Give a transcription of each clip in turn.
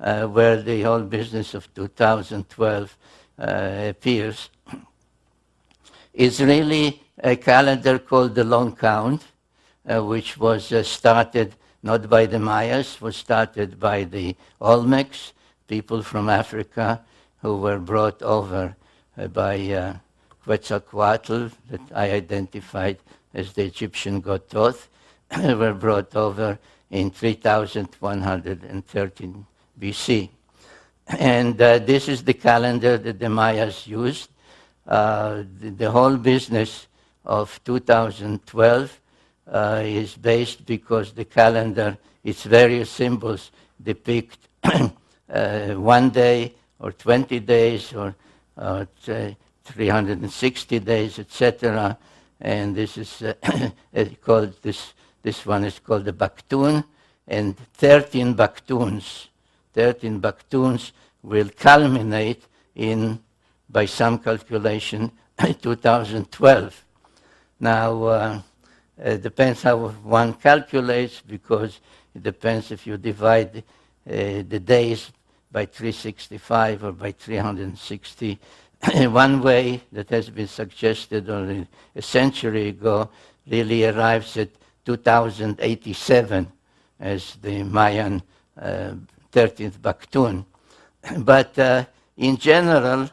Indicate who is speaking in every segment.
Speaker 1: where the whole business of 2012 appears, is really a calendar called the Long Count, which was started not by the Mayas, was started by the Olmecs, people from Africa who were brought over by Quetzalcoatl, that I identified as the Egyptian god Thoth, were brought over in 3113 BC. And this is the calendar that the Mayas used. The whole business of 2012 is based because the calendar, its various symbols depict 1 day or 20 days or 360 days, etc. And this is called this one is called the Bakhtun, and 13 Bakhtuns will culminate in, by some calculation, 2012. Now, it depends how one calculates, because it depends if you divide the days by 365 or by 360. One way that has been suggested only a century ago really arrives at 2087 as the Mayan 13th Bakhtun. But in general,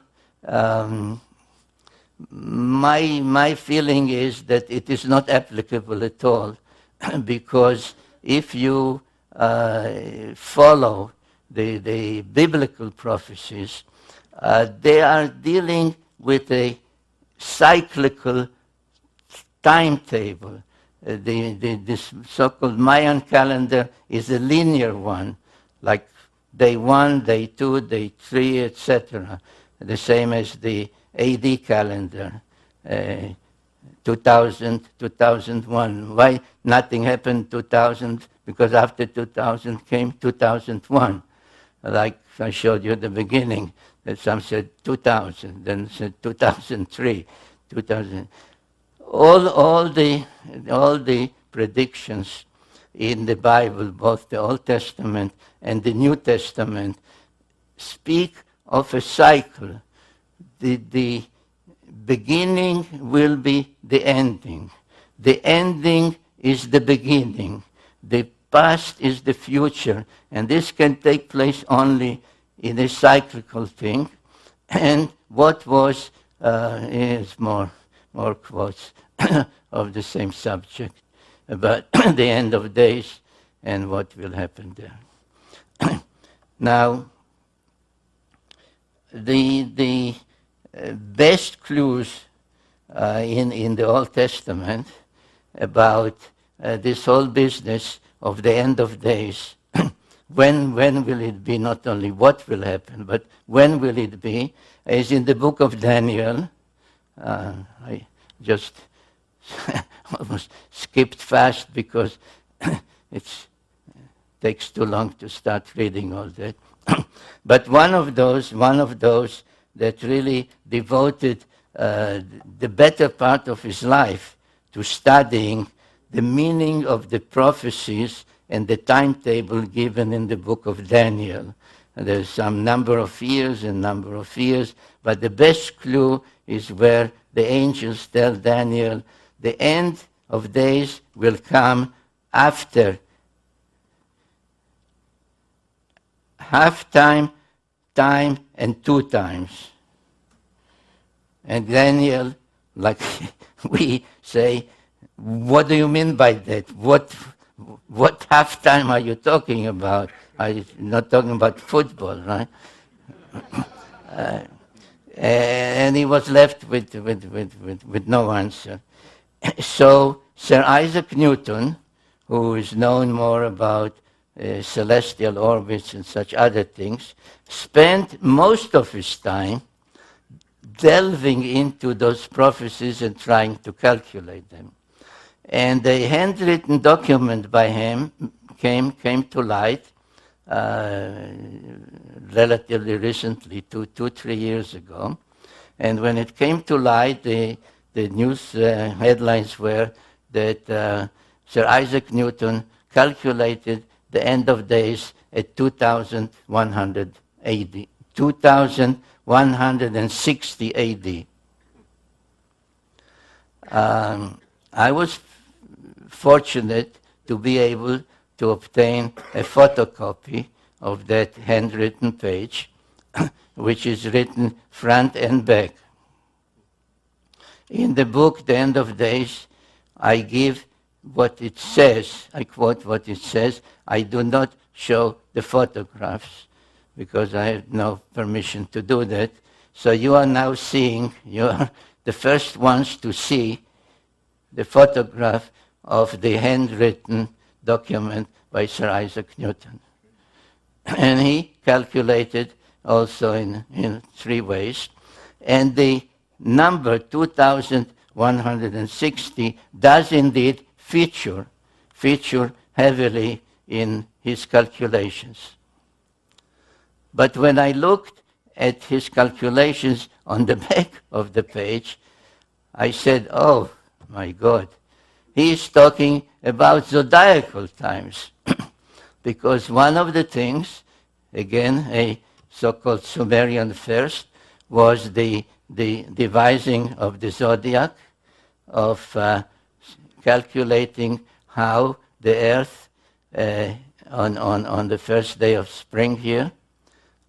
Speaker 1: my feeling is that it is not applicable at all, because if you follow the biblical prophecies, they are dealing with a cyclical timetable. This so-called Mayan calendar is a linear one, like day 1, day 2, day 3, etc. The same as the AD calendar, 2000, 2001. Why nothing happened 2000? Because after 2000 came 2001. Like I showed you at the beginning, that some said 2000, then said 2003, 2000. All the predictions in the Bible, both the Old Testament and the New Testament, speak of a cycle. The beginning will be the ending. The ending is the beginning. The past is the future. And this can take place only in a cyclical thing. And what was is more quotes of the same subject about the end of days and what will happen there. Now, the best clues in the Old Testament about this whole business of the end of days, when will it be, not only what will happen, but when will it be, is in the book of Daniel. I just almost skipped fast because it takes too long to start reading all that. But one of those that really devoted the better part of his life to studying the meaning of the prophecies and the timetable given in the book of Daniel. And there's some number of years, but the best clue is where the angels tell Daniel, the end of days will come after half time, time, and 2 times. And Daniel, like we say, what do you mean by that? What half time are you talking about? Are you not talking about football, right? And he was left with no answer. So Sir Isaac Newton, who is known more about celestial orbits and such other things, spent most of his time delving into those prophecies and trying to calculate them. And a handwritten document by him came to light relatively recently, 2-3 years ago. And when it came to light, the news headlines were that Sir Isaac Newton calculated the end of days at 2100 AD, 2160 AD. I was fortunate to be able to obtain a photocopy of that handwritten page, which is written front and back. In the book, The End of Days, I give what it says. I quote what it says. I do not show the photographs because I have no permission to do that. So you are now seeing, you are the first ones to see the photograph of the handwritten document by Sir Isaac Newton. And he calculated also in 3 ways. And the number 2160 does indeed feature heavily in his calculations. But when I looked at his calculations on the back of the page, I said, oh my God, he is talking about zodiacal times. Because one of the things, again, a so-called Sumerian first, was the devising of the zodiac, of calculating how the earth on the first day of spring here,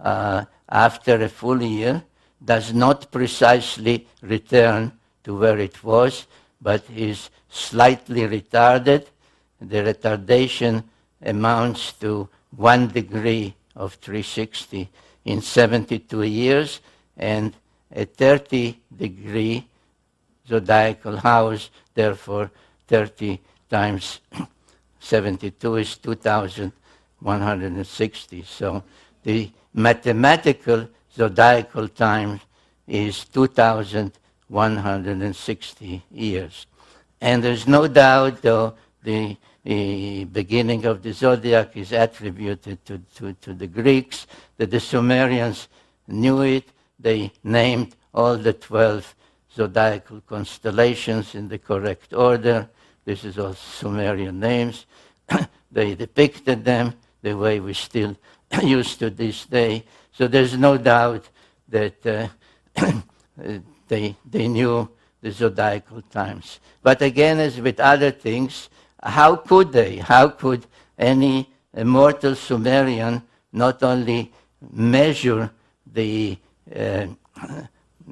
Speaker 1: after a full year, does not precisely return to where it was, but is slightly retarded. The retardation amounts to 1 degree of 360 in 72 years, and a 30-degree zodiacal house, therefore 30 times 72 is 2,160. So the mathematical zodiacal time is 2,160 years. And there's no doubt, though, the beginning of the zodiac is attributed to the Greeks, that the Sumerians knew it. They named all the 12 zodiacal constellations in the correct order. This is all Sumerian names. They depicted them the way we still use to this day. So there's no doubt that they knew the zodiacal times. But again, as with other things, how could they? How could any immortal Sumerian not only measure the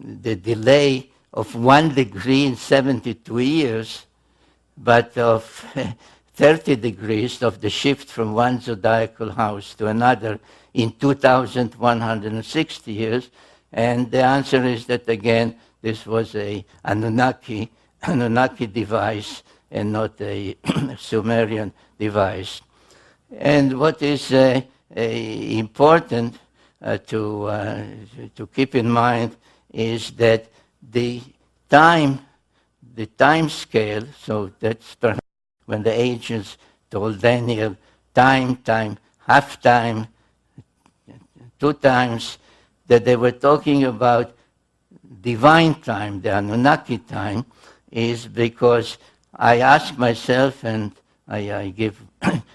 Speaker 1: delay of 1 degree in 72 years, but of 30 degrees of the shift from one zodiacal house to another in 2,160 years? And the answer is that, again, this was a Anunnaki device and not a Sumerian device. And what is important to keep in mind is that the time scale, so that's perhaps when the ancients told Daniel time, half time, 2 times, that they were talking about divine time, the Anunnaki time, is because I ask myself, and I give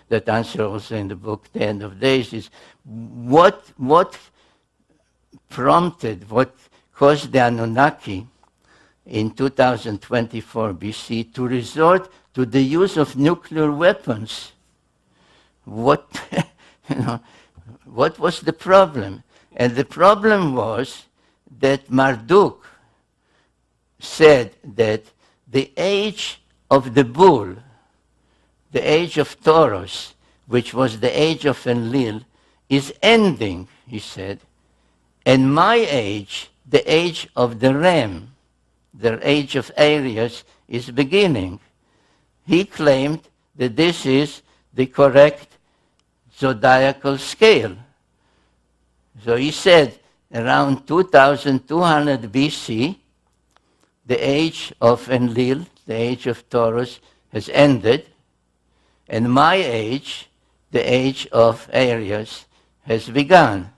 Speaker 1: that answer also in the book, The End of Days, is what prompted, what caused the Anunnaki in 2024 BC to resort to the use of nuclear weapons? What was the problem? And the problem was that Marduk said that the age of the bull, the age of Taurus, which was the age of Enlil, is ending, he said, and my age, the age of the ram, the age of Aries, is beginning. He claimed that this is the correct zodiacal scale. So he said around 2200 BC, the age of Enlil, the age of Taurus, has ended, and my age, the age of Aries, has begun.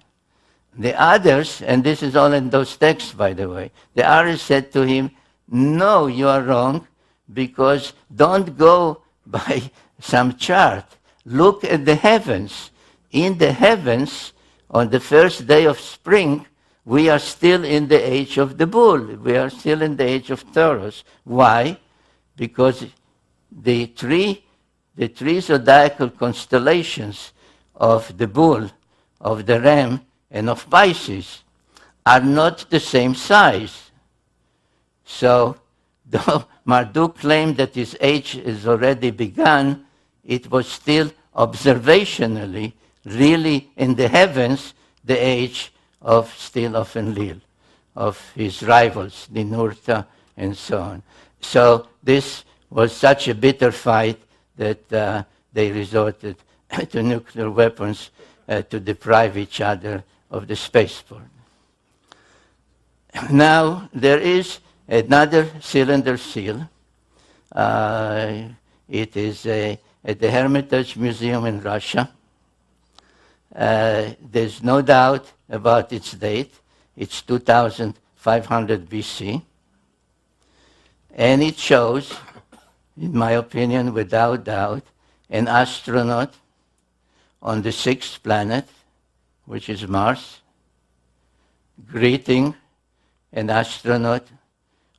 Speaker 1: The others, and this is all in those texts, by the way, the others said to him, no, you are wrong, because don't go by some chart. look at the heavens. In the heavens, on the first day of spring, we are still in the age of the bull. We are still in the age of Taurus. Why? Because the three zodiacal constellations of the bull, of the ram, and of Pisces are not the same size. So, though Marduk claimed that his age has already begun, it was still observationally, really in the heavens, the age of still of Enlil, of his rivals, Ninurta, and so on. So this was such a bitter fight that they resorted to nuclear weapons to deprive each other of the spaceport. Now, there is another cylinder seal. It is at the Hermitage Museum in Russia. There's no doubt about its date. It's 2500 BC. And it shows, in my opinion, without doubt, an astronaut on the sixth planet, which is Mars, greeting an astronaut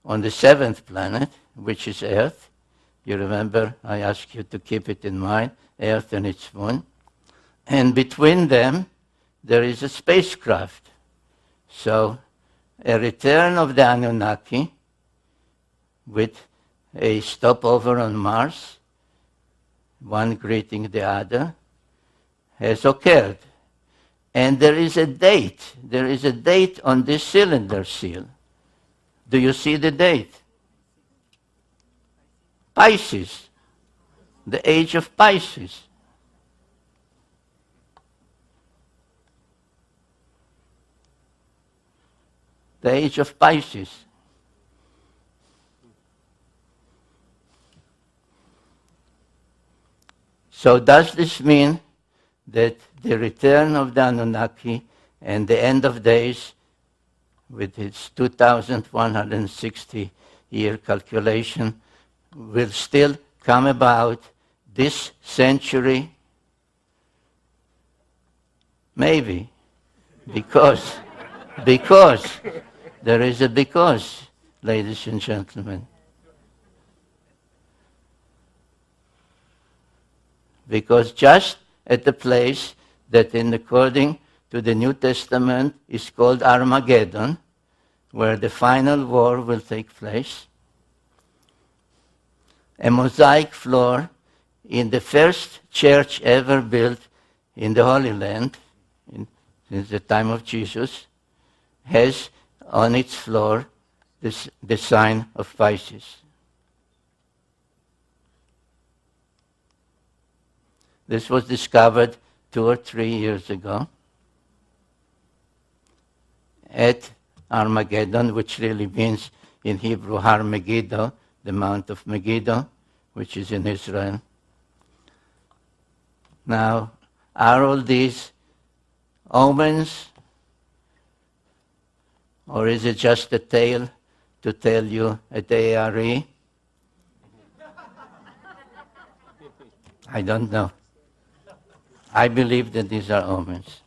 Speaker 1: on the seventh planet, which is Earth. You remember I asked you to keep it in mind, Earth and its moon. And between them, there is a spacecraft. So, a return of the Anunnaki with a stopover on Mars, one greeting the other, has occurred. And there is a date. There is a date on this cylinder seal. Do you see the date? Pisces, the age of Pisces. The age of Pisces. So does this mean that the return of the Anunnaki and the end of days with its 2160-year calculation will still come about this century? Maybe. Because there is a because, ladies and gentlemen. Because just at the place that, according to the New Testament, is called Armageddon, where the final war will take place, a mosaic floor in the first church ever built in the Holy Land, since the time of Jesus, has on its floor the sign of Pisces. This was discovered 2 or 3 years ago at Armageddon, which really means in Hebrew Har Megiddo, the Mount of Megiddo, which is in Israel. Now, are all these omens, or is it just a tale to tell you at ARE? I don't know. I believe that these are omens.